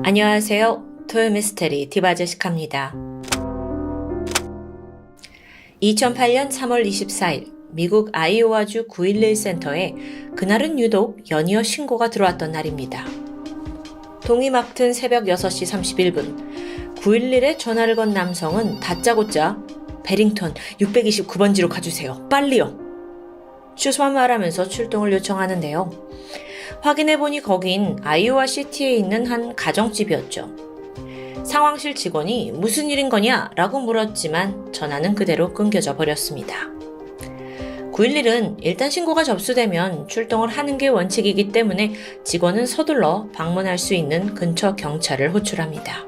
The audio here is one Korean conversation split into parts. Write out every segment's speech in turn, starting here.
안녕하세요. 토요미스테리 디바제시카입니다. 2008년 3월 24일 미국 아이오와주 911 센터에 그날은 유독 연이어 신고가 들어왔던 날입니다. 동이 막튼 새벽 6시 31분 911에 전화를 건 남성은 다짜고짜 베링턴 629번지로 가주세요. 빨리요. 주소만 말하면서 출동을 요청하는데요. 확인해보니 거긴 아이오와 시티에 있는 한 가정집이었죠. 상황실 직원이 무슨 일인 거냐? 라고 물었지만 전화는 그대로 끊겨져 버렸습니다. 911은 일단 신고가 접수되면 출동을 하는 게 원칙이기 때문에 직원은 서둘러 방문할 수 있는 근처 경찰을 호출합니다.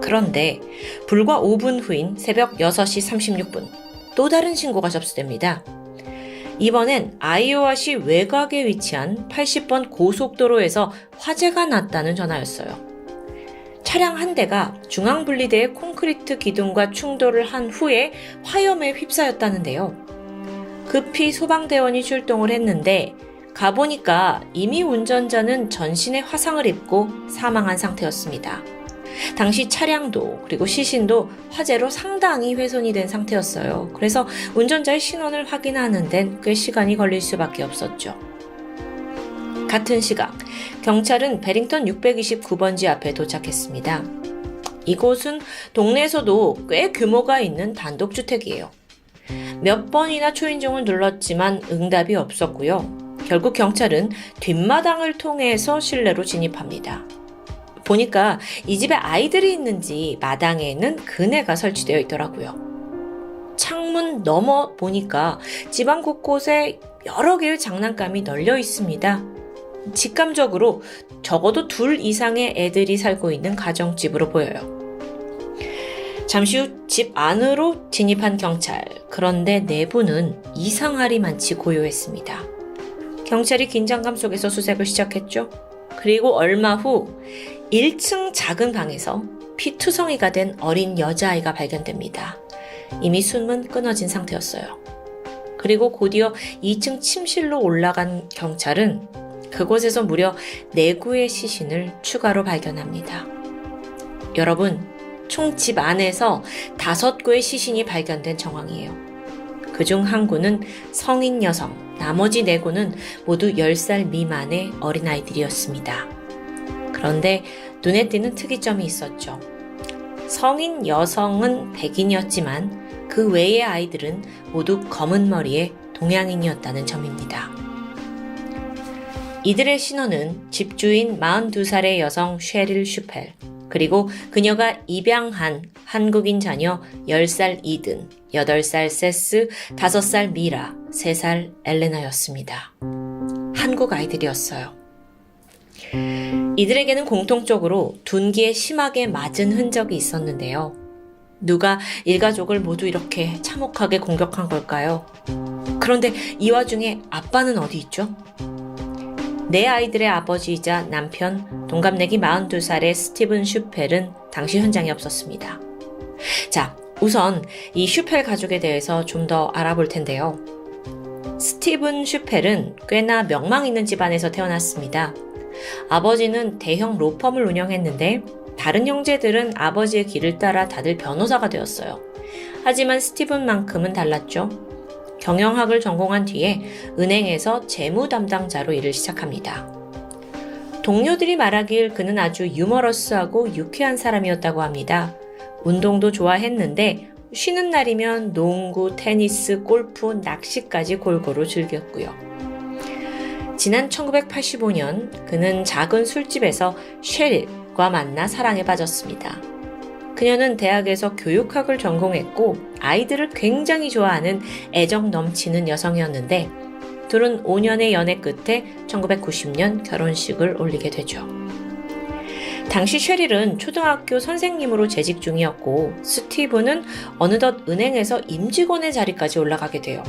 그런데 불과 5분 후인 새벽 6시 36분 또 다른 신고가 접수됩니다. 이번엔 아이오와시 외곽에 위치한 80번 고속도로에서 화재가 났다는 전화였어요. 차량 한 대가 중앙분리대의 콘크리트 기둥과 충돌을 한 후에 화염에 휩싸였다는데요. 급히 소방대원이 출동을 했는데 가보니까 이미 운전자는 전신에 화상을 입고 사망한 상태였습니다. 당시 차량도 그리고 시신도 화재로 상당히 훼손이 된 상태였어요. 그래서 운전자의 신원을 확인하는 데는 꽤 시간이 걸릴 수밖에 없었죠. 같은 시각 경찰은 베링턴 629번지 앞에 도착했습니다. 이곳은 동네에서도 꽤 규모가 있는 단독주택이에요. 몇 번이나 초인종을 눌렀지만 응답이 없었고요. 결국 경찰은 뒷마당을 통해서 실내로 진입합니다. 보니까 이 집에 아이들이 있는지 마당에는 그네가 설치되어 있더라고요. 창문 너머 보니까 집안 곳곳에 여러 개의 장난감이 널려 있습니다. 직감적으로 적어도 2 이상의 애들이 살고 있는 가정집으로 보여요. 잠시 후 집 안으로 진입한 경찰. 그런데 내부는 이상하리만치 고요했습니다. 경찰이 긴장감 속에서 수색을 시작했죠. 그리고 얼마 후 1층 작은 방에서 피투성이가 된 어린 여자아이가 발견됩니다. 이미 숨은 끊어진 상태였어요. 그리고 곧이어 2층 침실로 올라간 경찰은 그곳에서 무려 4구의 시신을 추가로 발견합니다. 여러분, 총 집 안에서 5구의 시신이 발견된 정황이에요. 그중 1구는 성인 여성, 나머지 4구는 모두 10살 미만의 어린아이들이었습니다. 그런데 눈에 띄는 특이점이 있었죠. 성인 여성은 백인이었지만 그 외의 아이들은 모두 검은 머리의 동양인이었다는 점입니다. 이들의 신원은 집주인 42살의 여성 쉐릴 슈펠, 그리고 그녀가 입양한 한국인 자녀 10살 이든, 8살 세스, 5살 미라, 3살 엘레나였습니다. 한국 아이들이었어요. 이들에게는 공통적으로 둔기에 심하게 맞은 흔적이 있었는데요. 누가 일가족을 모두 이렇게 참혹하게 공격한 걸까요? 그런데 이 와중에 아빠는 어디 있죠? 4 아이들의 아버지이자 남편, 동갑내기 42살의 스티븐 슈펠은 당시 현장에 없었습니다. 자, 우선 이 슈펠 가족에 대해서 좀 더 알아볼 텐데요. 스티븐 슈펠은 꽤나 명망 있는 집안에서 태어났습니다. 아버지는 대형 로펌을 운영했는데 다른 형제들은 아버지의 길을 따라 다들 변호사가 되었어요. 하지만 스티븐만큼은 달랐죠. 경영학을 전공한 뒤에 은행에서 재무 담당자로 일을 시작합니다. 동료들이 말하길 그는 아주 유머러스하고 유쾌한 사람이었다고 합니다. 운동도 좋아했는데 쉬는 날이면 농구, 테니스, 골프, 낚시까지 골고루 즐겼고요. 지난 1985년 그는 작은 술집에서 쉐릴과 만나 사랑에 빠졌습니다. 그녀는 대학에서 교육학을 전공했고 아이들을 굉장히 좋아하는 애정 넘치는 여성이었는데 둘은 5년의 연애 끝에 1990년 결혼식을 올리게 되죠. 당시 쉐릴은 초등학교 선생님으로 재직 중이었고 스티브는 어느덧 은행에서 임직원의 자리까지 올라가게 돼요.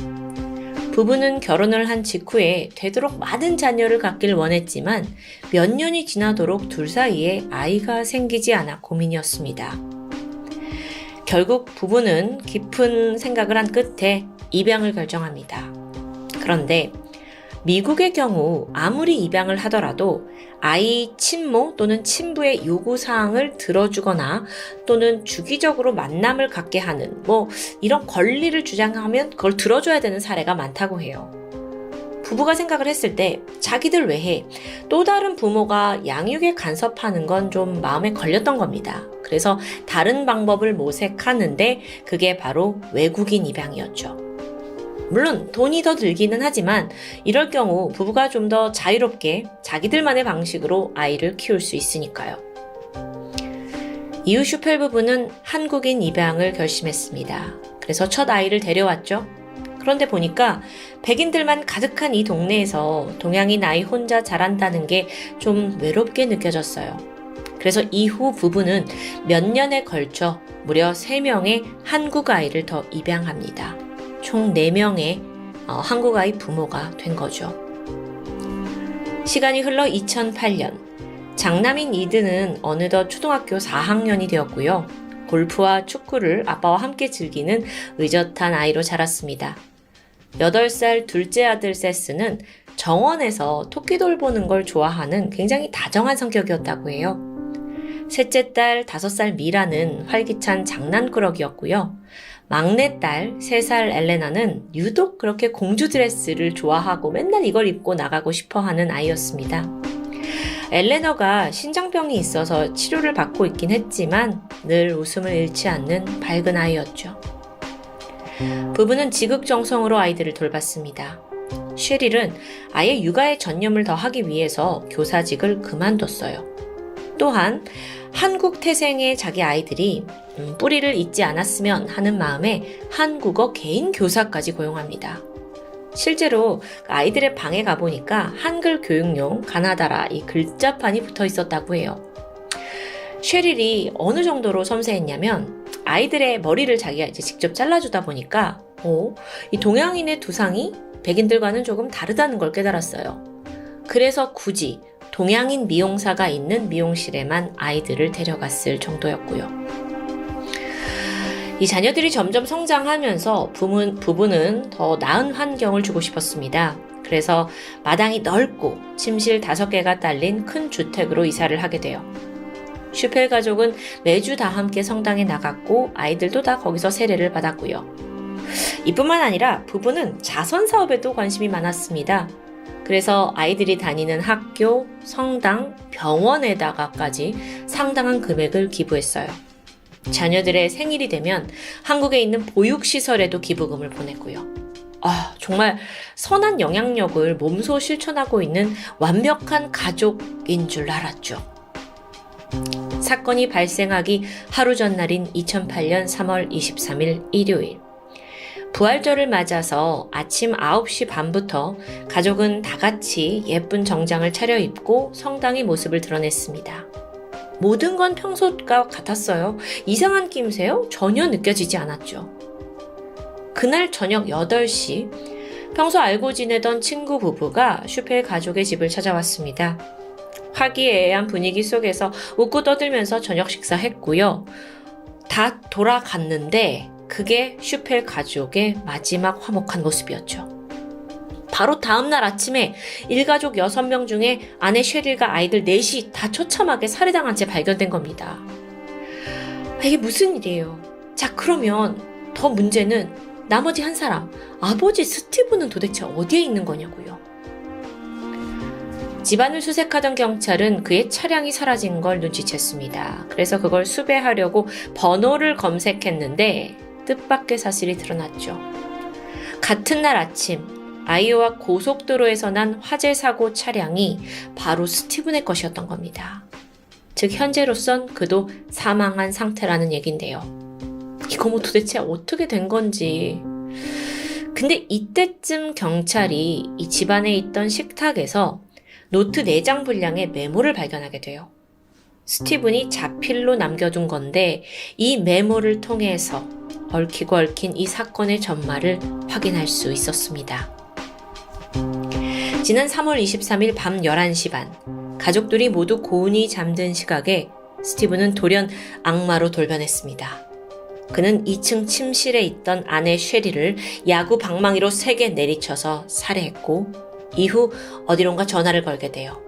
부부는 결혼을 한 직후에 되도록 많은 자녀를 갖길 원했지만 몇 년이 지나도록 둘 사이에 아이가 생기지 않아 고민이었습니다. 결국 부부는 깊은 생각을 한 끝에 입양을 결정합니다. 그런데 미국의 경우 아무리 입양을 하더라도 아이 친모 또는 친부의 요구사항을 들어주거나 또는 주기적으로 만남을 갖게 하는 이런 권리를 주장하면 그걸 들어줘야 되는 사례가 많다고 해요. 부부가 생각을 했을 때 자기들 외에 또 다른 부모가 양육에 간섭하는 건 좀 마음에 걸렸던 겁니다. 그래서 다른 방법을 모색하는데 그게 바로 외국인 입양이었죠. 물론 돈이 더 들기는 하지만 이럴 경우 부부가 좀 더 자유롭게 자기들만의 방식으로 아이를 키울 수 있으니까요. 이후 슈펠 부부는 한국인 입양을 결심했습니다. 그래서 첫 아이를 데려왔죠. 그런데 보니까 백인들만 가득한 이 동네에서 동양인 아이 혼자 자란다는 게 좀 외롭게 느껴졌어요. 그래서 이후 부부는 몇 년에 걸쳐 무려 3명의 한국 아이를 더 입양합니다. 총 4명의 한국 아이 부모가 된 거죠. 시간이 흘러 2008년, 장남인 이든은 어느덧 초등학교 4학년이 되었고요. 골프와 축구를 아빠와 함께 즐기는 의젓한 아이로 자랐습니다. 8살 둘째 아들 세스는 정원에서 토끼돌 보는 걸 좋아하는 굉장히 다정한 성격이었다고 해요. 셋째 딸 5살 미라는 활기찬 장난꾸러기였고요. 막내딸 3살 엘레나는 유독 그렇게 공주 드레스를 좋아하고 맨날 이걸 입고 나가고 싶어하는 아이였습니다. 엘레너가 신장병이 있어서 치료를 받고 있긴 했지만 늘 웃음을 잃지 않는 밝은 아이였죠. 부부는 지극정성으로 아이들을 돌봤습니다. 쉐릴은 아예 육아에 전념을 더하기 위해서 교사직을 그만뒀어요. 또한 한국 태생의 자기 아이들이 뿌리를 잇지 않았으면 하는 마음에 한국어 개인 교사까지 고용합니다. 실제로 아이들의 방에 가보니까 한글 교육용 가나다라 이 글자판이 붙어 있었다고 해요. 쉐릴이 어느 정도로 섬세했냐면 아이들의 머리를 자기가 이제 직접 잘라주다 보니까 이 동양인의 두상이 백인들과는 조금 다르다는 걸 깨달았어요. 그래서 굳이 동양인 미용사가 있는 미용실에만 아이들을 데려갔을 정도였고요. 이 자녀들이 점점 성장하면서 부부는 더 나은 환경을 주고 싶었습니다. 그래서 마당이 넓고 침실 5개가 딸린 큰 주택으로 이사를 하게 돼요. 슈펠 가족은 매주 다 함께 성당에 나갔고 아이들도 다 거기서 세례를 받았고요. 이뿐만 아니라 부부는 자선 사업에도 관심이 많았습니다. 그래서 아이들이 다니는 학교, 성당, 병원에다가까지 상당한 금액을 기부했어요. 자녀들의 생일이 되면 한국에 있는 보육시설에도 기부금을 보냈고요. 정말 선한 영향력을 몸소 실천하고 있는 완벽한 가족인 줄 알았죠. 사건이 발생하기 하루 전날인 2008년 3월 23일 일요일. 부활절을 맞아서 아침 9시 반부터 가족은 다 같이 예쁜 정장을 차려입고 성당의 모습을 드러냈습니다. 모든 건 평소과 같았어요. 이상한 낌새요? 전혀 느껴지지 않았죠. 그날 저녁 8시, 평소 알고 지내던 친구 부부가 슈펠 가족의 집을 찾아왔습니다. 화기애애한 분위기 속에서 웃고 떠들면서 저녁 식사했고요. 다 돌아갔는데 그게 슈펠 가족의 마지막 화목한 모습이었죠. 바로 다음날 아침에 일가족 6명 중에 아내 쉐릴과 아이들 4이 다 처참하게 살해당한 채 발견된 겁니다. 이게 무슨 일이에요? 자, 그러면 더 문제는 나머지 한 사람, 아버지 스티브는 도대체 어디에 있는 거냐고요. 집안을 수색하던 경찰은 그의 차량이 사라진 걸 눈치챘습니다. 그래서 그걸 수배하려고 번호를 검색했는데 뜻밖의 사실이 드러났죠. 같은 날 아침 아이오와 고속도로에서 난 화재 사고 차량이 바로 스티븐의 것이었던 겁니다. 즉 현재로선 그도 사망한 상태라는 얘긴데요. 이거 도대체 어떻게 된 건지. 근데 이때쯤 경찰이 이 집안에 있던 식탁에서 노트 4장 분량의 메모를 발견하게 돼요. 스티븐이 자필로 남겨둔 건데 이 메모를 통해서 얽히고 얽힌 이 사건의 전말을 확인할 수 있었습니다. 지난 3월 23일 밤 11시 반, 가족들이 모두 고운히 잠든 시각에 스티븐은 돌연 악마로 돌변했습니다. 그는 2층 침실에 있던 아내 쉐리를 야구 방망이로 3개 내리쳐서 살해했고 이후 어디론가 전화를 걸게 돼요.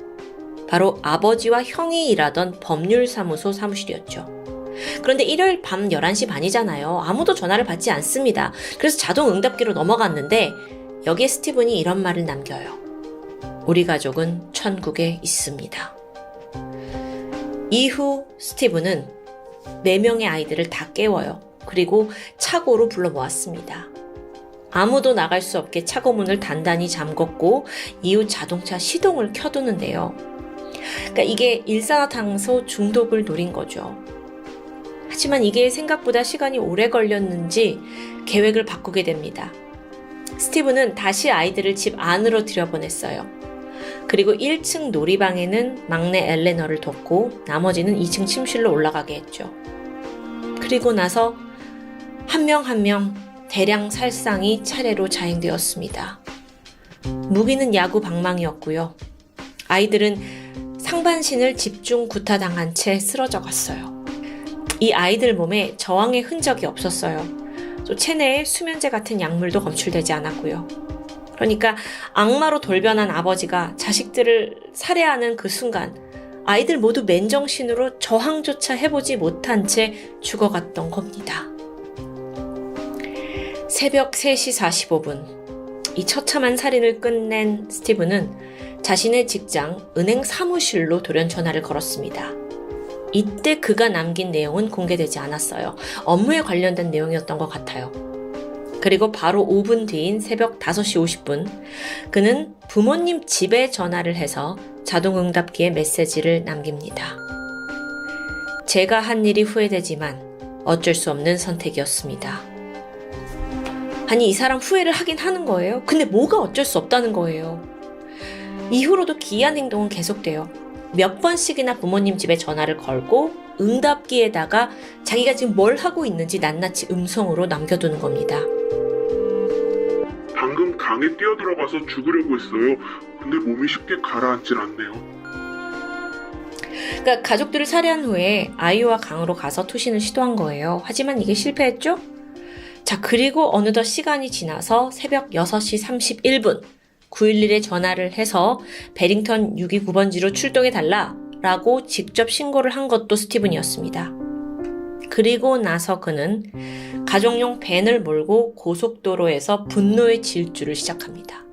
바로 아버지와 형이 일하던 법률사무소 사무실이었죠. 그런데 일요일 밤 11시 반이잖아요. 아무도 전화를 받지 않습니다. 그래서 자동 응답기로 넘어갔는데 여기에 스티븐이 이런 말을 남겨요. 우리 가족은 천국에 있습니다. 이후 스티븐은 4명의 아이들을 다 깨워요. 그리고 차고로 불러 모았습니다. 아무도 나갈 수 없게 차고 문을 단단히 잠궜고 이후 자동차 시동을 켜두는데요. 그러니까 이게 일산화탄소 중독을 노린 거죠. 하지만 이게 생각보다 시간이 오래 걸렸는지 계획을 바꾸게 됩니다. 스티븐은 다시 아이들을 집 안으로 들여보냈어요. 그리고 1층 놀이방에는 막내 엘레너를 뒀고 나머지는 2층 침실로 올라가게 했죠. 그리고 나서 한 명 한 명 대량 살상이 차례로 자행되었습니다. 무기는 야구 방망이였고요. 아이들은 상반신을 집중 구타당한 채 쓰러져 갔어요. 이 아이들 몸에 저항의 흔적이 없었어요. 또 체내에 수면제 같은 약물도 검출되지 않았고요. 그러니까 악마로 돌변한 아버지가 자식들을 살해하는 그 순간 아이들 모두 맨정신으로 저항조차 해보지 못한 채 죽어갔던 겁니다. 새벽 3시 45분, 이 처참한 살인을 끝낸 스티븐은 자신의 직장 은행 사무실로 돌연 전화를 걸었습니다. 이때 그가 남긴 내용은 공개되지 않았어요. 업무에 관련된 내용이었던 것 같아요. 그리고 바로 5분 뒤인 새벽 5시 50분, 그는 부모님 집에 전화를 해서 자동응답기에 메시지를 남깁니다. 제가 한 일이 후회되지만 어쩔 수 없는 선택이었습니다. 아니, 이 사람 후회를 하긴 하는 거예요. 근데 뭐가 어쩔 수 없다는 거예요. 이후로도 기이한 행동은 계속돼요. 몇 번씩이나 부모님 집에 전화를 걸고 응답기에다가 자기가 지금 뭘 하고 있는지 낱낱이 음성으로 남겨두는 겁니다. 방금 강에 뛰어들어가서 죽으려고 했어요. 근데 몸이 쉽게 가라앉질 않네요. 그러니까 가족들을 살해한 후에 아이와 강으로 가서 투신을 시도한 거예요. 하지만 이게 실패했죠? 자, 그리고 어느덧 시간이 지나서 새벽 6시 31분 911에 전화를 해서 베링턴 629번지로 출동해달라라고 직접 신고를 한 것도 스티븐이었습니다. 그리고 나서 그는 가족용 밴을 몰고 고속도로에서 분노의 질주를 시작합니다.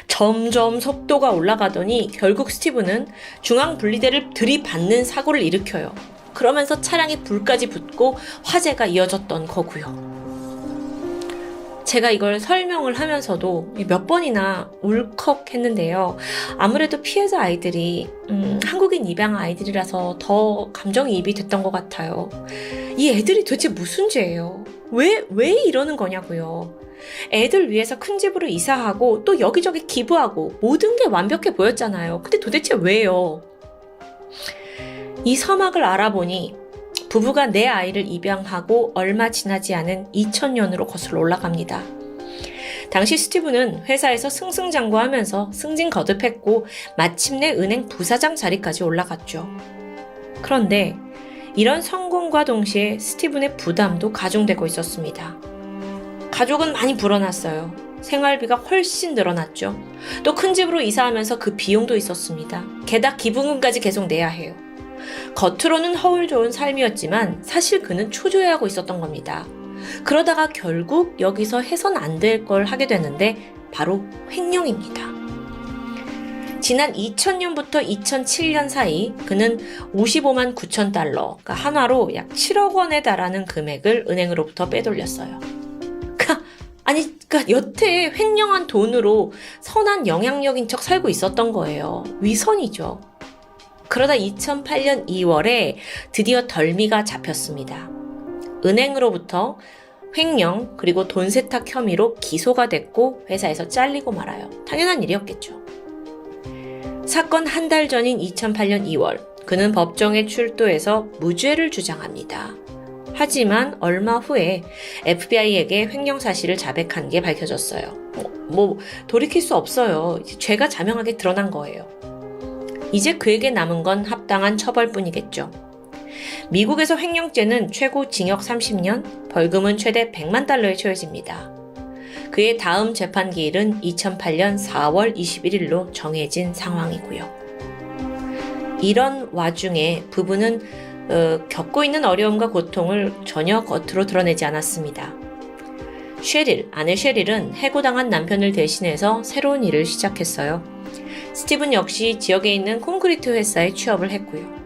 점점 속도가 올라가더니 결국 스티븐은 중앙분리대를 들이받는 사고를 일으켜요. 그러면서 차량에 불까지 붙고 화재가 이어졌던 거고요. 제가 이걸 설명을 하면서도 몇 번이나 울컥했는데요. 아무래도 피해자 아이들이 한국인 입양 아이들이라서 더 감정이입이 됐던 것 같아요. 이 애들이 도대체 무슨 죄예요? 왜 이러는 거냐고요. 애들 위해서 큰 집으로 이사하고 또 여기저기 기부하고 모든 게 완벽해 보였잖아요. 근데 도대체 왜요? 이 서막을 알아보니 부부가 내 아이를 입양하고 얼마 지나지 않은 2000년으로 거슬러 올라갑니다. 당시 스티븐은 회사에서 승승장구하면서 승진 거듭했고 마침내 은행 부사장 자리까지 올라갔죠. 그런데 이런 성공과 동시에 스티븐의 부담도 가중되고 있었습니다. 가족은 많이 불어났어요. 생활비가 훨씬 늘어났죠. 또 큰 집으로 이사하면서 그 비용도 있었습니다. 게다가 기부금까지 계속 내야 해요. 겉으로는 허울 좋은 삶이었지만 사실 그는 초조해하고 있었던 겁니다. 그러다가 결국 여기서 해선 안 될 걸 하게 되는데 바로 횡령입니다. 지난 2000년부터 2007년 사이 그는 55만 9천 달러, 그러니까 한화로 약 7억 원에 달하는 금액을 은행으로부터 빼돌렸어요. 그러니까 여태 횡령한 돈으로 선한 영향력인 척 살고 있었던 거예요. 위선이죠. 그러다 2008년 2월에 드디어 덜미가 잡혔습니다. 은행으로부터 횡령 그리고 돈 세탁 혐의로 기소가 됐고 회사에서 잘리고 말아요. 당연한 일이었겠죠. 사건 한 달 전인 2008년 2월 그는 법정에 출두해서 무죄를 주장합니다. 하지만 얼마 후에 FBI에게 횡령 사실을 자백한 게 밝혀졌어요. 돌이킬 수 없어요. 죄가 자명하게 드러난 거예요. 이제 그에게 남은 건 합당한 처벌뿐이겠죠. 미국에서 횡령죄는 최고 징역 30년, 벌금은 최대 100만 달러에 처해집니다. 그의 다음 재판 기일은 2008년 4월 21일로 정해진 상황이고요. 이런 와중에 부부는 겪고 있는 어려움과 고통을 전혀 겉으로 드러내지 않았습니다. 아내 셰릴은 해고당한 남편을 대신해서 새로운 일을 시작했어요. 스티븐 역시 지역에 있는 콘크리트 회사에 취업을 했고요.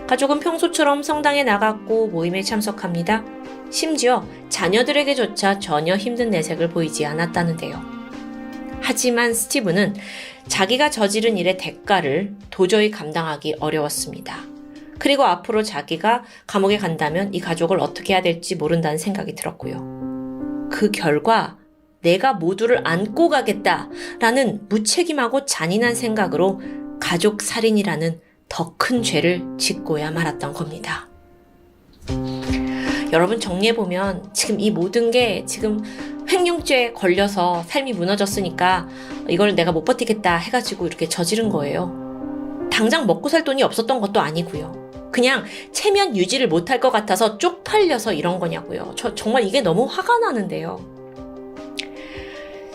가족은 평소처럼 성당에 나갔고 모임에 참석합니다. 심지어 자녀들에게조차 전혀 힘든 내색을 보이지 않았다는데요. 하지만 스티븐은 자기가 저지른 일의 대가를 도저히 감당하기 어려웠습니다. 그리고 앞으로 자기가 감옥에 간다면 이 가족을 어떻게 해야 될지 모른다는 생각이 들었고요. 그 결과 내가 모두를 안고 가겠다라는 무책임하고 잔인한 생각으로 가족 살인이라는 더 큰 죄를 짓고야 말았던 겁니다. 여러분 정리해보면 지금 이 모든 게 지금 횡령죄에 걸려서 삶이 무너졌으니까 이걸 내가 못 버티겠다 해가지고 이렇게 저지른 거예요. 당장 먹고 살 돈이 없었던 것도 아니고요. 그냥 체면 유지를 못할 것 같아서 쪽팔려서 이런 거냐고요. 정말 이게 너무 화가 나는데요.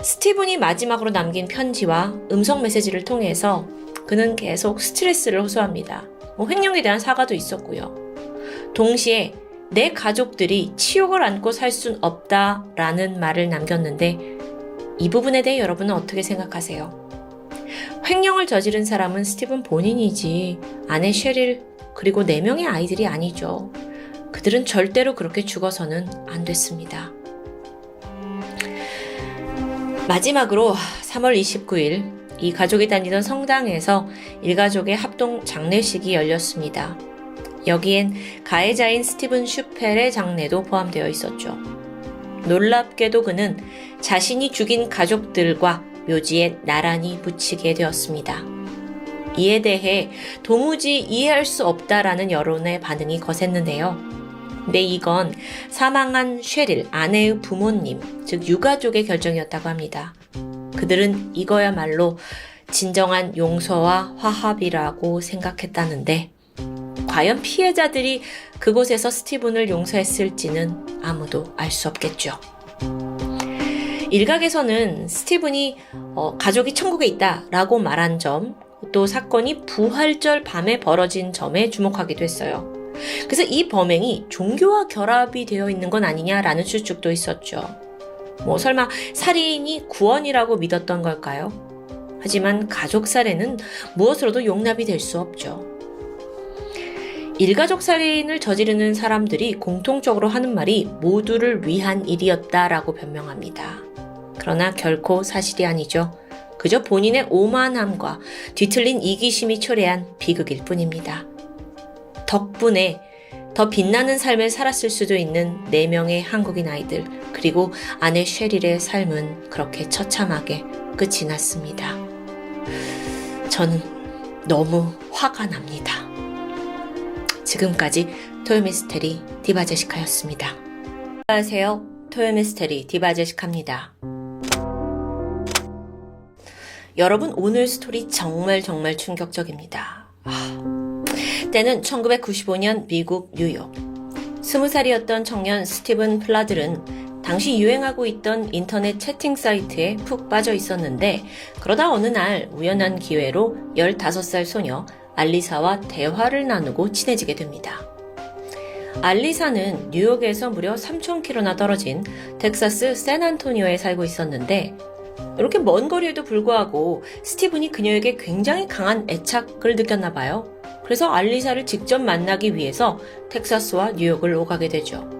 스티븐이 마지막으로 남긴 편지와 음성 메시지를 통해서 그는 계속 스트레스를 호소합니다. 횡령에 대한 사과도 있었고요. 동시에 내 가족들이 치욕을 안고 살 순 없다라는 말을 남겼는데 이 부분에 대해 여러분은 어떻게 생각하세요? 횡령을 저지른 사람은 스티븐 본인이지 아내 셰릴 그리고 4명의 아이들이 아니죠. 그들은 절대로 그렇게 죽어서는 안 됐습니다. 마지막으로 3월 29일 이 가족이 다니던 성당에서 일가족의 합동 장례식이 열렸습니다. 여기엔 가해자인 스티븐 슈펠의 장례도 포함되어 있었죠. 놀랍게도 그는 자신이 죽인 가족들과 묘지에 나란히 묻히게 되었습니다. 이에 대해 도무지 이해할 수 없다라는 여론의 반응이 거셌는데요. 근데 이건 사망한 셰릴, 아내의 부모님, 즉 유가족의 결정이었다고 합니다. 그들은 이거야말로 진정한 용서와 화합이라고 생각했다는데 과연 피해자들이 그곳에서 스티븐을 용서했을지는 아무도 알 수 없겠죠. 일각에서는 스티븐이 가족이 천국에 있다라고 말한 점, 또 사건이 부활절 밤에 벌어진 점에 주목하기도 했어요. 그래서 이 범행이 종교와 결합이 되어 있는 건 아니냐라는 추측도 있었죠. 설마 살인이 구원이라고 믿었던 걸까요? 하지만 가족 살해는 무엇으로도 용납이 될 수 없죠. 일가족 살인을 저지르는 사람들이 공통적으로 하는 말이 모두를 위한 일이었다라고 변명합니다. 그러나 결코 사실이 아니죠. 그저 본인의 오만함과 뒤틀린 이기심이 초래한 비극일 뿐입니다. 덕분에 더 빛나는 삶을 살았을 수도 있는 4명의 한국인 아이들 그리고 아내 셰릴의 삶은 그렇게 처참하게 끝이 났습니다. 저는 너무 화가 납니다. 지금까지 토요미스테리 디바제시카였습니다. 안녕하세요. 토요미스테리 디바제시카입니다. 여러분 오늘 스토리 정말 충격적입니다. 때는 1995년 미국 뉴욕. 20살이었던 청년 스티븐 플라들은 당시 유행하고 있던 인터넷 채팅 사이트에 푹 빠져 있었는데 그러다 어느 날 우연한 기회로 15살 소녀 알리사와 대화를 나누고 친해지게 됩니다. 알리사는 뉴욕에서 무려 3,000km나 떨어진 텍사스 샌안토니오에 살고 있었는데 이렇게 먼 거리에도 불구하고 스티븐이 그녀에게 굉장히 강한 애착을 느꼈나 봐요. 그래서 알리사를 직접 만나기 위해서 텍사스와 뉴욕을 오가게 되죠.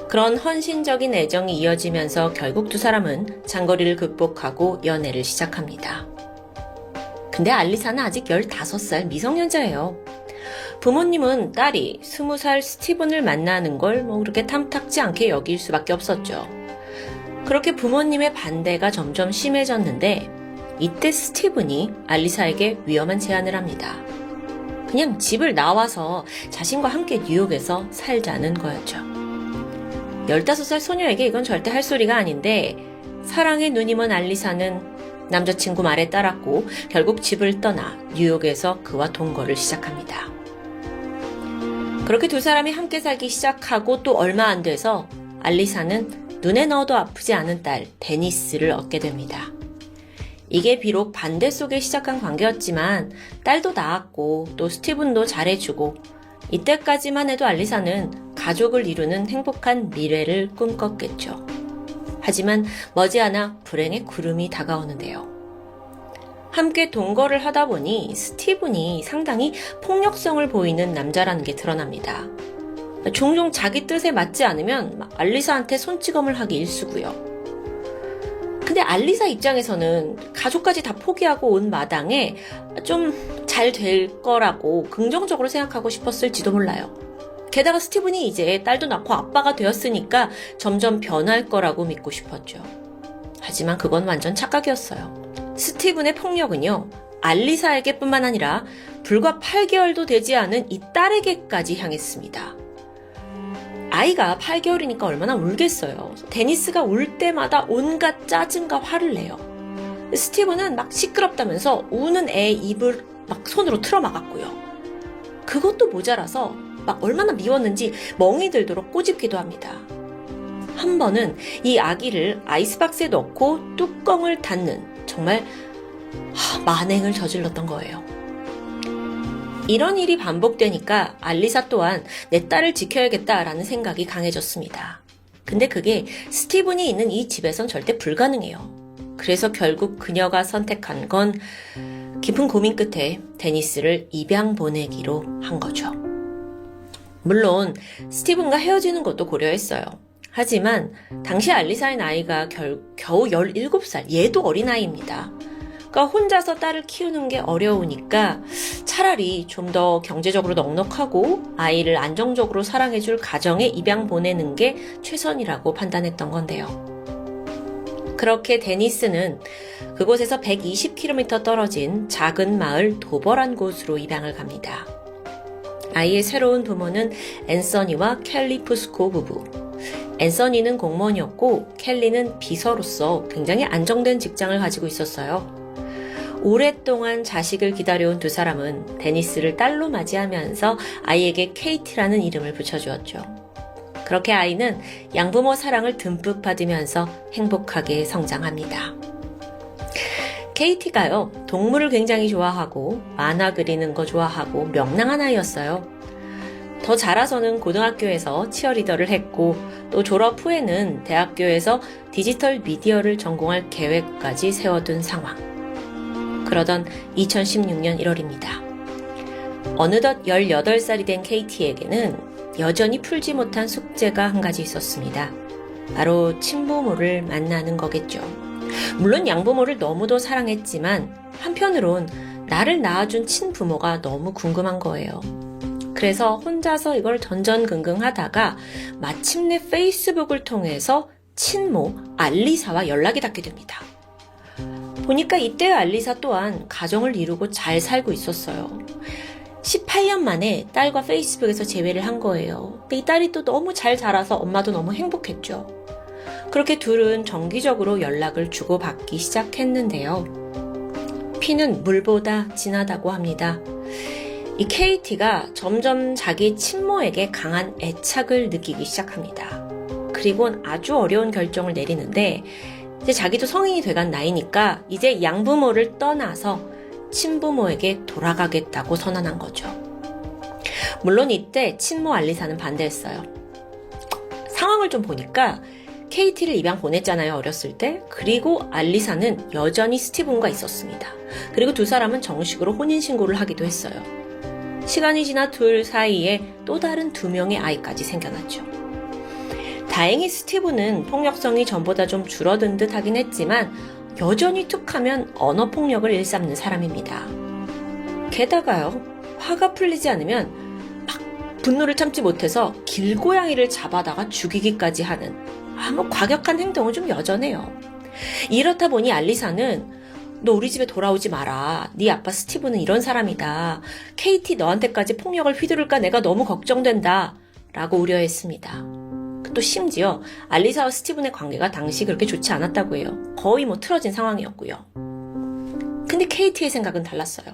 그런 헌신적인 애정이 이어지면서 결국 두 사람은 장거리를 극복하고 연애를 시작합니다. 근데 알리사는 아직 15살 미성년자예요. 부모님은 딸이 20살 스티븐을 만나는 걸 그렇게 탐탁지 않게 여길 수밖에 없었죠. 그렇게 부모님의 반대가 점점 심해졌는데 이때 스티븐이 알리사에게 위험한 제안을 합니다. 그냥 집을 나와서 자신과 함께 뉴욕에서 살자는 거였죠. 15살 소녀에게 이건 절대 할 소리가 아닌데 사랑의 눈이 먼 알리사는 남자친구 말에 따랐고 결국 집을 떠나 뉴욕에서 그와 동거를 시작합니다. 그렇게 두 사람이 함께 살기 시작하고 또 얼마 안 돼서 알리사는 눈에 넣어도 아프지 않은 딸 데니스를 얻게 됩니다. 이게 비록 반대 속에 시작한 관계였지만 딸도 낳았고 또 스티븐도 잘해주고 이때까지만 해도 알리사는 가족을 이루는 행복한 미래를 꿈꿨겠죠. 하지만 머지않아 불행의 구름이 다가오는데요. 함께 동거를 하다 보니 스티븐이 상당히 폭력성을 보이는 남자라는 게 드러납니다. 종종 자기 뜻에 맞지 않으면 알리사한테 손찌검을 하기 일쑤고요. 근데 알리사 입장에서는 가족까지 다 포기하고 온 마당에 좀 잘 될 거라고 긍정적으로 생각하고 싶었을지도 몰라요. 게다가 스티븐이 이제 딸도 낳고 아빠가 되었으니까 점점 변할 거라고 믿고 싶었죠. 하지만 그건 완전 착각이었어요. 스티븐의 폭력은요, 알리사에게 뿐만 아니라 불과 8개월도 되지 않은 이 딸에게까지 향했습니다. 아이가 8개월이니까 얼마나 울겠어요. 데니스가 울 때마다 온갖 짜증과 화를 내요. 스티븐은 막 시끄럽다면서 우는 애 입을 막 손으로 틀어막았고요. 그것도 모자라서 막 얼마나 미웠는지 멍이 들도록 꼬집기도 합니다. 한 번은 이 아기를 아이스박스에 넣고 뚜껑을 닫는 정말 만행을 저질렀던 거예요. 이런 일이 반복되니까 알리사 또한 내 딸을 지켜야겠다라는 생각이 강해졌습니다. 근데 그게 스티븐이 있는 이 집에선 절대 불가능해요. 그래서 결국 그녀가 선택한 건 깊은 고민 끝에 데니스를 입양 보내기로 한 거죠. 물론 스티븐과 헤어지는 것도 고려했어요. 하지만 당시 알리사의 나이가 겨우 17살, 얘도 어린아이입니다. 그러니까 혼자서 딸을 키우는 게 어려우니까 차라리 좀 더 경제적으로 넉넉하고 아이를 안정적으로 사랑해줄 가정에 입양 보내는 게 최선이라고 판단했던 건데요. 그렇게 데니스는 그곳에서 120km 떨어진 작은 마을 도버란 곳으로 입양을 갑니다. 아이의 새로운 부모는 앤서니와 켈리 푸스코 부부. 앤서니는 공무원이었고 켈리는 비서로서 굉장히 안정된 직장을 가지고 있었어요. 오랫동안 자식을 기다려온 두 사람은 데니스를 딸로 맞이하면서 아이에게 케이티라는 이름을 붙여주었죠. 그렇게 아이는 양부모 사랑을 듬뿍 받으면서 행복하게 성장합니다. 케이티가요, 동물을 굉장히 좋아하고 만화 그리는 거 좋아하고 명랑한 아이였어요. 더 자라서는 고등학교에서 치어리더를 했고 또 졸업 후에는 대학교에서 디지털 미디어를 전공할 계획까지 세워둔 상황. 그러던 2016년 1월입니다. 어느덧 18살이 된 케이티에게는 여전히 풀지 못한 숙제가 한 가지 있었습니다. 바로 친부모를 만나는 거겠죠. 물론 양부모를 너무도 사랑했지만 한편으론 나를 낳아준 친부모가 너무 궁금한 거예요. 그래서 혼자서 이걸 전전긍긍 하다가 마침내 페이스북을 통해서 친모 알리사와 연락이 닿게 됩니다. 보니까 이때 알리사 또한 가정을 이루고 잘 살고 있었어요. 18년 만에 딸과 페이스북에서 재회를 한 거예요. 이 딸이 또 너무 잘 자라서 엄마도 너무 행복했죠. 그렇게 둘은 정기적으로 연락을 주고받기 시작했는데요. 피는 물보다 진하다고 합니다. 이 케이티가 점점 자기 친모에게 강한 애착을 느끼기 시작합니다. 그리고는 아주 어려운 결정을 내리는데 이제 자기도 성인이 돼간 나이니까 이제 양부모를 떠나서 친부모에게 돌아가겠다고 선언한 거죠. 물론 이때 친모 알리사는 반대했어요. 상황을 좀 보니까 케이티를 입양 보냈잖아요, 어렸을 때. 그리고 알리사는 여전히 스티븐과 있었습니다. 그리고 두 사람은 정식으로 혼인신고를 하기도 했어요. 시간이 지나 둘 사이에 또 다른 2명의 아이까지 생겨났죠. 다행히 스티븐은 폭력성이 전보다 좀 줄어든 듯 하긴 했지만 여전히 툭하면 언어폭력을 일삼는 사람입니다. 게다가요, 화가 풀리지 않으면 막 분노를 참지 못해서 길고양이를 잡아다가 죽이기까지 하는 과격한 행동은 좀 여전해요. 이렇다 보니 알리사는 너 우리 집에 돌아오지 마라. 네 아빠 스티븐은 이런 사람이다. 케이티 너한테까지 폭력을 휘두를까 내가 너무 걱정된다. 라고 우려했습니다. 또 심지어 알리사와 스티븐의 관계가 당시 그렇게 좋지 않았다고 해요. 거의 틀어진 상황이었고요. 근데 케이티의 생각은 달랐어요.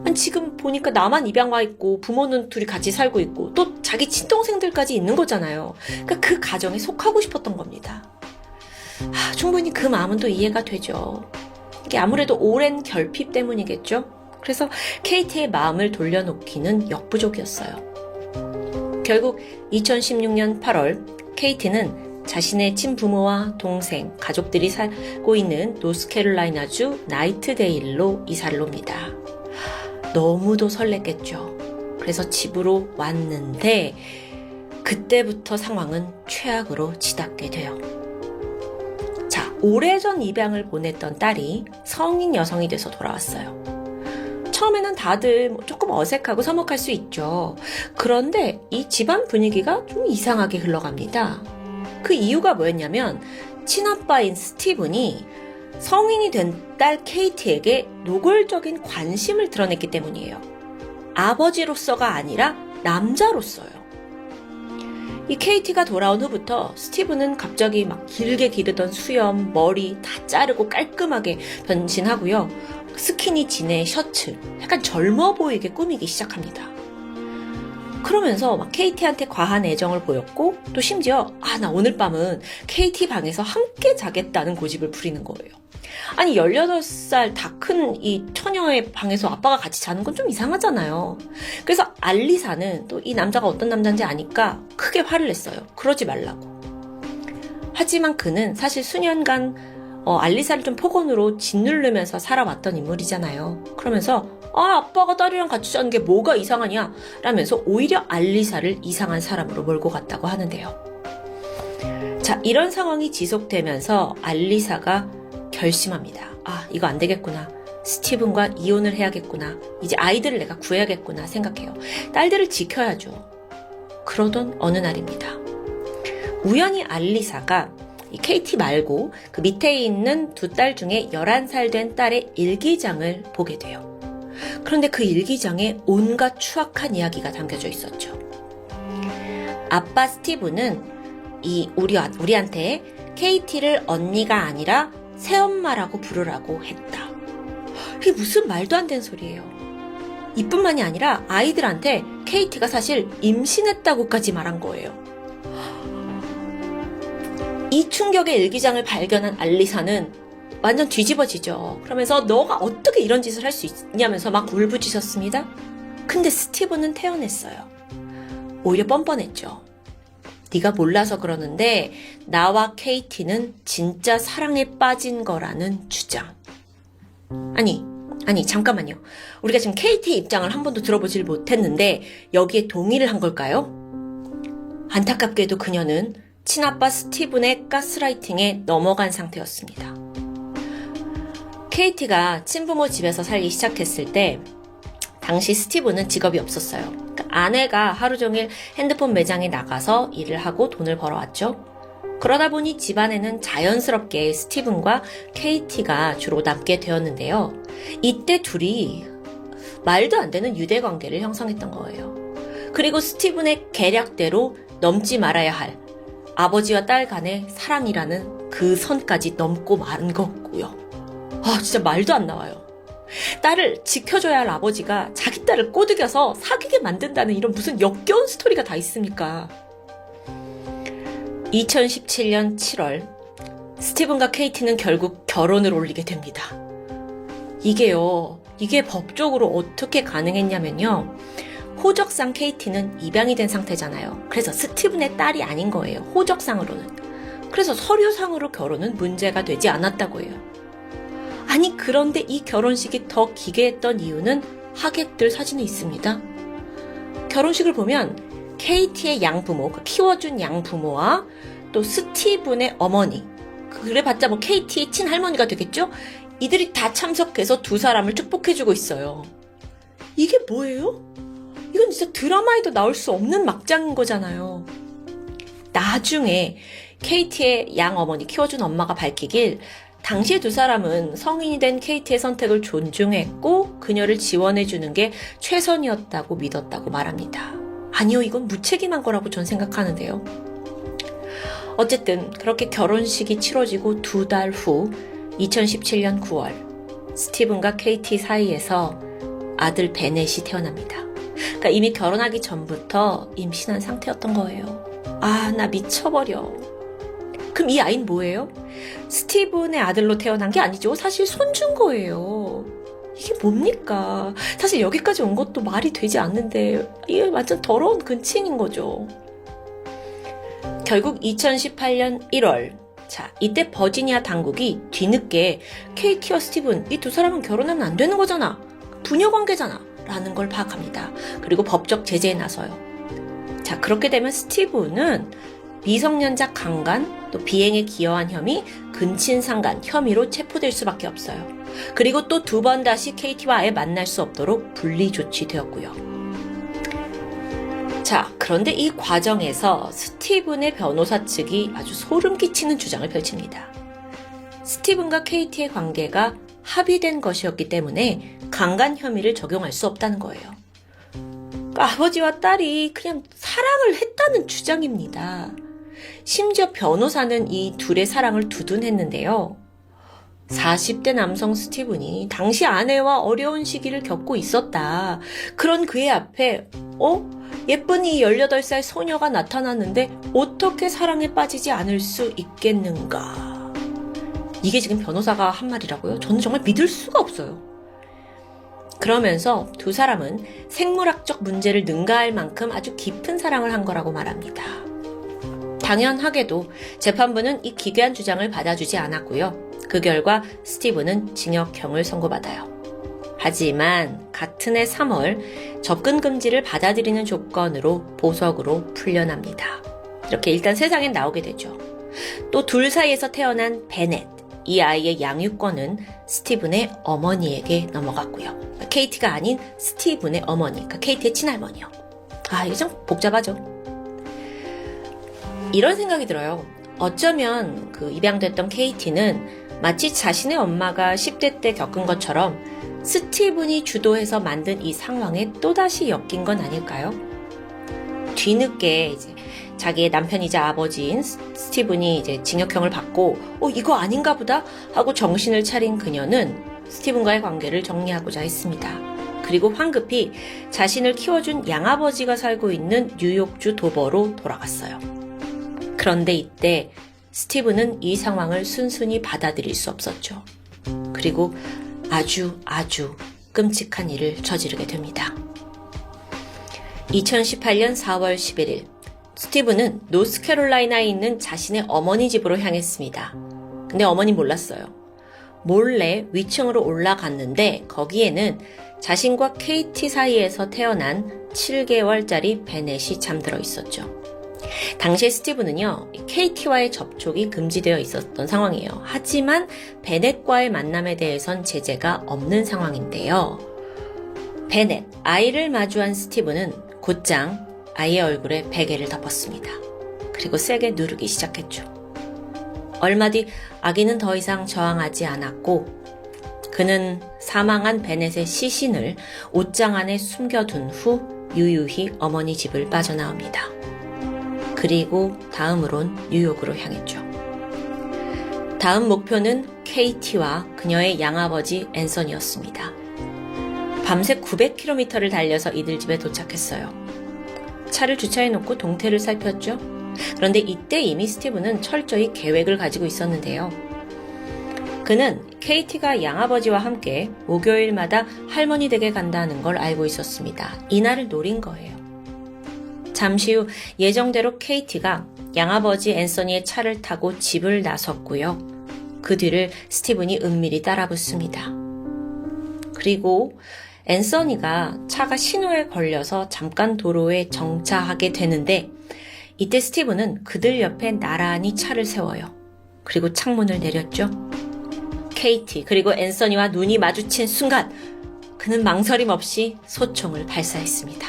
아니, 지금 보니까 나만 입양 와 있고 부모는 둘이 같이 살고 있고 또 자기 친동생들까지 있는 거잖아요. 그러니까 그 가정에 속하고 싶었던 겁니다. 충분히 그 마음은 또 이해가 되죠. 이게 아무래도 오랜 결핍 때문이겠죠. 그래서 KT의 마음을 돌려놓기는 역부족이었어요. 결국 2016년 8월 KT는 자신의 친부모와 동생, 가족들이 살고 있는 노스캐롤라이나주 나이트데일로 이사를 옵니다. 너무도 설렜겠죠. 그래서 집으로 왔는데 그때부터 상황은 최악으로 치닫게 돼요. 자, 오래전 입양을 보냈던 딸이 성인 여성이 돼서 돌아왔어요. 처음에는 다들 조금 어색하고 서먹할 수 있죠. 그런데 이 집안 분위기가 좀 이상하게 흘러갑니다. 그 이유가 뭐였냐면 친아빠인 스티븐이 성인이 된 딸 케이티에게 노골적인 관심을 드러냈기 때문이에요. 아버지로서가 아니라 남자로서요. 이 케이티가 돌아온 후부터 스티븐은 갑자기 막 길게 기르던 수염, 머리 다 자르고 깔끔하게 변신하고요. 스키니 진의 셔츠, 약간 젊어 보이게 꾸미기 시작합니다. 그러면서 막 케이티한테 과한 애정을 보였고 또 심지어 나 오늘 밤은 케이티 방에서 함께 자겠다는 고집을 부리는 거예요. 아니 18살 다 큰 이 처녀의 방에서 아빠가 같이 자는 건 좀 이상하잖아요. 그래서 알리사는 또 이 남자가 어떤 남자인지 아니까 크게 화를 냈어요. 그러지 말라고. 하지만 그는 사실 수년간 알리사를 좀 폭언으로 짓누르면서 살아왔던 인물이잖아요. 그러면서 아빠가 딸이랑 같이 자는 게 뭐가 이상하냐 라면서 오히려 알리사를 이상한 사람으로 몰고 갔다고 하는데요. 자, 이런 상황이 지속되면서 알리사가 결심합니다. 이거 안 되겠구나. 스티븐과 이혼을 해야겠구나. 이제 아이들을 내가 구해야겠구나 생각해요. 딸들을 지켜야죠. 그러던 어느 날입니다. 우연히 알리사가 이 케이티 말고 그 밑에 있는 두 딸 중에 11살 된 딸의 일기장을 보게 돼요. 그런데 그 일기장에 온갖 추악한 이야기가 담겨져 있었죠. 아빠 스티븐은 우리한테 케이티를 언니가 아니라 새엄마라고 부르라고 했다. 이게 무슨 말도 안 되는 소리예요. 이뿐만이 아니라 아이들한테 케이티가 사실 임신했다고까지 말한 거예요. 이 충격의 일기장을 발견한 알리사는 완전 뒤집어지죠. 그러면서 너가 어떻게 이런 짓을 할 수 있냐면서 막 울부짖었습니다. 근데 스티븐은 태어났어요. 오히려 뻔뻔했죠. 네가 몰라서 그러는데 나와 케이티는 진짜 사랑에 빠진 거라는 주장. 아니 잠깐만요. 우리가 지금 케이티의 입장을 한 번도 들어보질 못했는데 여기에 동의를 한 걸까요? 안타깝게도 그녀는 친아빠 스티븐의 가스라이팅에 넘어간 상태였습니다. 케이티가 친부모 집에서 살기 시작했을 때 당시 스티븐은 직업이 없었어요. 그러니까 아내가 하루 종일 핸드폰 매장에 나가서 일을 하고 돈을 벌어왔죠. 그러다 보니 집안에는 자연스럽게 스티븐과 케이티가 주로 남게 되었는데요. 이때 둘이 말도 안 되는 유대 관계를 형성했던 거예요. 그리고 스티븐의 계략대로 넘지 말아야 할 아버지와 딸 간의 사랑이라는 그 선까지 넘고 만 거고요. 진짜 말도 안 나와요. 딸을 지켜줘야 할 아버지가 자기 딸을 꼬드겨서 사귀게 만든다는 이런 무슨 역겨운 스토리가 다 있습니까? 2017년 7월 스티븐과 케이티는 결국 결혼을 올리게 됩니다. 이게 법적으로 어떻게 가능했냐면요. 호적상 케이티는 입양이 된 상태잖아요. 그래서 스티븐의 딸이 아닌 거예요. 호적상으로는. 그래서 서류상으로 결혼은 문제가 되지 않았다고 해요. 아니 그런데 이 결혼식이 더 기괴했던 이유는 하객들 사진에 있습니다. 결혼식을 보면 케이티의 양부모, 키워준 양부모와 또 스티븐의 어머니, 그래봤자 뭐 케이티의 친할머니가 되겠죠? 이들이 다 참석해서 두 사람을 축복해주고 있어요. 이게 뭐예요? 이건 진짜 드라마에도 나올 수 없는 막장인 거잖아요. 나중에 케이티의 양어머니, 키워준 엄마가 밝히길 당시에 두 사람은 성인이 된 케이티의 선택을 존중했고 그녀를 지원해주는 게 최선이었다고 믿었다고 말합니다. 아니요, 이건 무책임한 거라고 전 생각하는데요. 어쨌든 그렇게 결혼식이 치러지고 2달 후 2017년 9월 스티븐과 케이티 사이에서 아들 베넷이 태어납니다. 그러니까 이미 결혼하기 전부터 임신한 상태였던 거예요. 아, 나 미쳐버려. 그럼 이 아이는 뭐예요? 스티븐의 아들로 태어난 게 아니죠. 사실 손준 거예요. 이게 뭡니까? 사실 여기까지 온 것도 말이 되지 않는데 이게 완전 더러운 근친인 거죠. 결국 2018년 1월, 자, 이때 버지니아 당국이 뒤늦게 케이티와 스티븐, 이 두 사람은 결혼하면 안 되는 거잖아. 부녀 관계잖아. 라는 걸 파악합니다. 그리고 법적 제재에 나서요. 자, 그렇게 되면 스티븐은 미성년자 강간, 또 비행에 기여한 혐의, 근친상간 혐의로 체포될 수밖에 없어요. 그리고 또 두 번 다시 케이티와 아예 만날 수 없도록 분리 조치되었고요. 자, 그런데 이 과정에서 스티븐의 변호사 측이 아주 소름 끼치는 주장을 펼칩니다. 스티븐과 케이티의 관계가 합의된 것이었기 때문에 강간 혐의를 적용할 수 없다는 거예요. 아버지와 딸이 그냥 사랑을 했다는 주장입니다. 심지어 변호사는 이 둘의 사랑을 두둔했는데요. 40대 남성 스티븐이 당시 아내와 어려운 시기를 겪고 있었다. 그런 그의 앞에 예쁜 이 18살 소녀가 나타났는데 어떻게 사랑에 빠지지 않을 수 있겠는가. 이게 지금 변호사가 한 말이라고요? 저는 정말 믿을 수가 없어요. 그러면서 두 사람은 생물학적 문제를 능가할 만큼 아주 깊은 사랑을 한 거라고 말합니다. 당연하게도 재판부는 이 기괴한 주장을 받아주지 않았고요. 그 결과 스티븐은 징역형을 선고받아요. 하지만 같은 해 3월 접근 금지를 받아들이는 조건으로 보석으로 풀려납니다. 이렇게 일단 세상엔 나오게 되죠. 또 둘 사이에서 태어난 베넷, 이 아이의 양육권은 스티븐의 어머니에게 넘어갔고요. 케이티가 아닌 스티븐의 어머니, 그러니까 케이티의 친할머니요. 아, 이게 좀 복잡하죠. 이런 생각이 들어요. 어쩌면 그 입양됐던 케이티는 마치 자신의 엄마가 10대 때 겪은 것처럼 스티븐이 주도해서 만든 이 상황에 또다시 엮인 건 아닐까요? 뒤늦게 이제 자기의 남편이자 아버지인 스티븐이 이제 징역형을 받고 이거 아닌가 보다 하고 정신을 차린 그녀는 스티븐과의 관계를 정리하고자 했습니다. 그리고 황급히 자신을 키워준 양아버지가 살고 있는 뉴욕주 도버로 돌아갔어요. 그런데 이때 스티븐은 이 상황을 순순히 받아들일 수 없었죠. 그리고 아주 끔찍한 일을 저지르게 됩니다. 2018년 4월 11일 스티븐은 노스캐롤라이나에 있는 자신의 어머니 집으로 향했습니다. 근데 어머니 몰랐어요. 몰래 위층으로 올라갔는데 거기에는 자신과 케이티 사이에서 태어난 7개월짜리 베넷이 잠들어 있었죠. 당시에 스티븐은요, 케이티와의 접촉이 금지되어 있었던 상황이에요. 하지만 베넷과의 만남에 대해선 제재가 없는 상황인데요. 베넷, 아이를 마주한 스티븐은 곧장 아이의 얼굴에 베개를 덮었습니다. 그리고 세게 누르기 시작했죠. 얼마 뒤 아기는 더 이상 저항하지 않았고 그는 사망한 베넷의 시신을 옷장 안에 숨겨둔 후 유유히 어머니 집을 빠져나옵니다. 그리고 다음으론 뉴욕으로 향했죠. 다음 목표는 케이티와 그녀의 양아버지 앤서니였습니다. 밤새 900km를 달려서 이들 집에 도착했어요. 차를 주차해놓고 동태를 살폈죠. 그런데 이때 이미 스티븐은 철저히 계획을 가지고 있었는데요. 그는 케이티가 양아버지와 함께 목요일마다 할머니 댁에 간다는 걸 알고 있었습니다. 이날을 노린 거예요. 잠시 후 예정대로 케이티가 양아버지 앤서니의 차를 타고 집을 나섰고요. 그 뒤를 스티븐이 은밀히 따라붙습니다. 그리고 앤서니가 차가 신호에 걸려서 잠깐 도로에 정차하게 되는데 이때 스티븐은 그들 옆에 나란히 차를 세워요. 그리고 창문을 내렸죠. 케이티 그리고 앤서니와 눈이 마주친 순간 그는 망설임 없이 소총을 발사했습니다.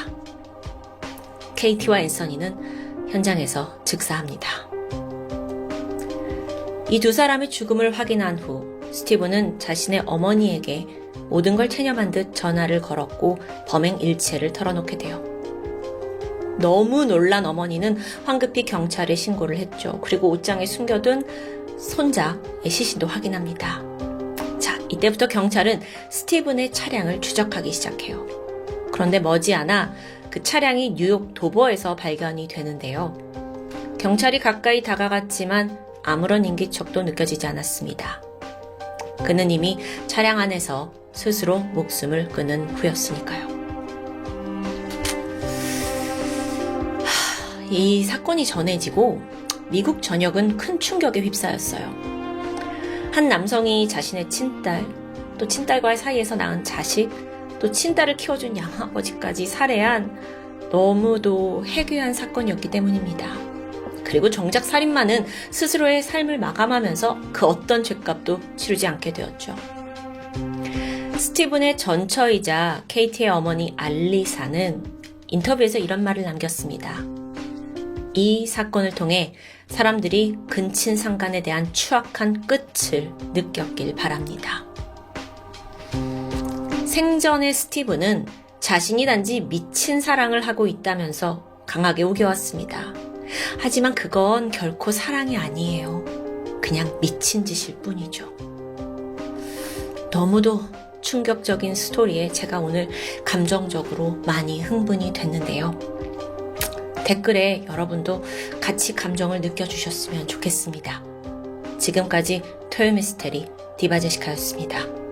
케이티와 앤서니는 현장에서 즉사합니다. 이 두 사람의 죽음을 확인한 후 스티븐은 자신의 어머니에게 모든 걸 체념한 듯 전화를 걸었고 범행 일체를 털어놓게 돼요. 너무 놀란 어머니는 황급히 경찰에 신고를 했죠. 그리고 옷장에 숨겨둔 손자의 시신도 확인합니다. 자, 이때 이때부터 경찰은 스티븐의 차량을 추적하기 시작해요. 그런데 머지않아 그 차량이 뉴욕 도버에서 발견이 되는데요. 경찰이 가까이 다가갔지만 아무런 인기척도 느껴지지 않았습니다. 그는 이미 차량 안에서 스스로 목숨을 끊은 후였으니까요. 이 사건이 전해지고 미국 전역은 큰 충격에 휩싸였어요. 한 남성이 자신의 친딸, 또 친딸과의 사이에서 낳은 자식, 또 친딸을 키워준 양아버지까지 살해한 너무도 해괴한 사건이었기 때문입니다. 그리고 정작 살인마는 스스로의 삶을 마감하면서 그 어떤 죗값도 치르지 않게 되었죠. 스티븐의 전처이자 케이티의 어머니 알리사는 인터뷰에서 이런 말을 남겼습니다. 이 사건을 통해 사람들이 근친상간에 대한 추악한 끝을 느꼈길 바랍니다. 생전의 스티븐은 자신이 단지 미친 사랑을 하고 있다면서 강하게 우겨왔습니다. 하지만 그건 결코 사랑이 아니에요. 그냥 미친 짓일 뿐이죠. 너무도 충격적인 스토리에 제가 오늘 감정적으로 많이 흥분이 됐는데요. 댓글에 여러분도 같이 감정을 느껴주셨으면 좋겠습니다. 지금까지 토요미스테리 디바제시카였습니다.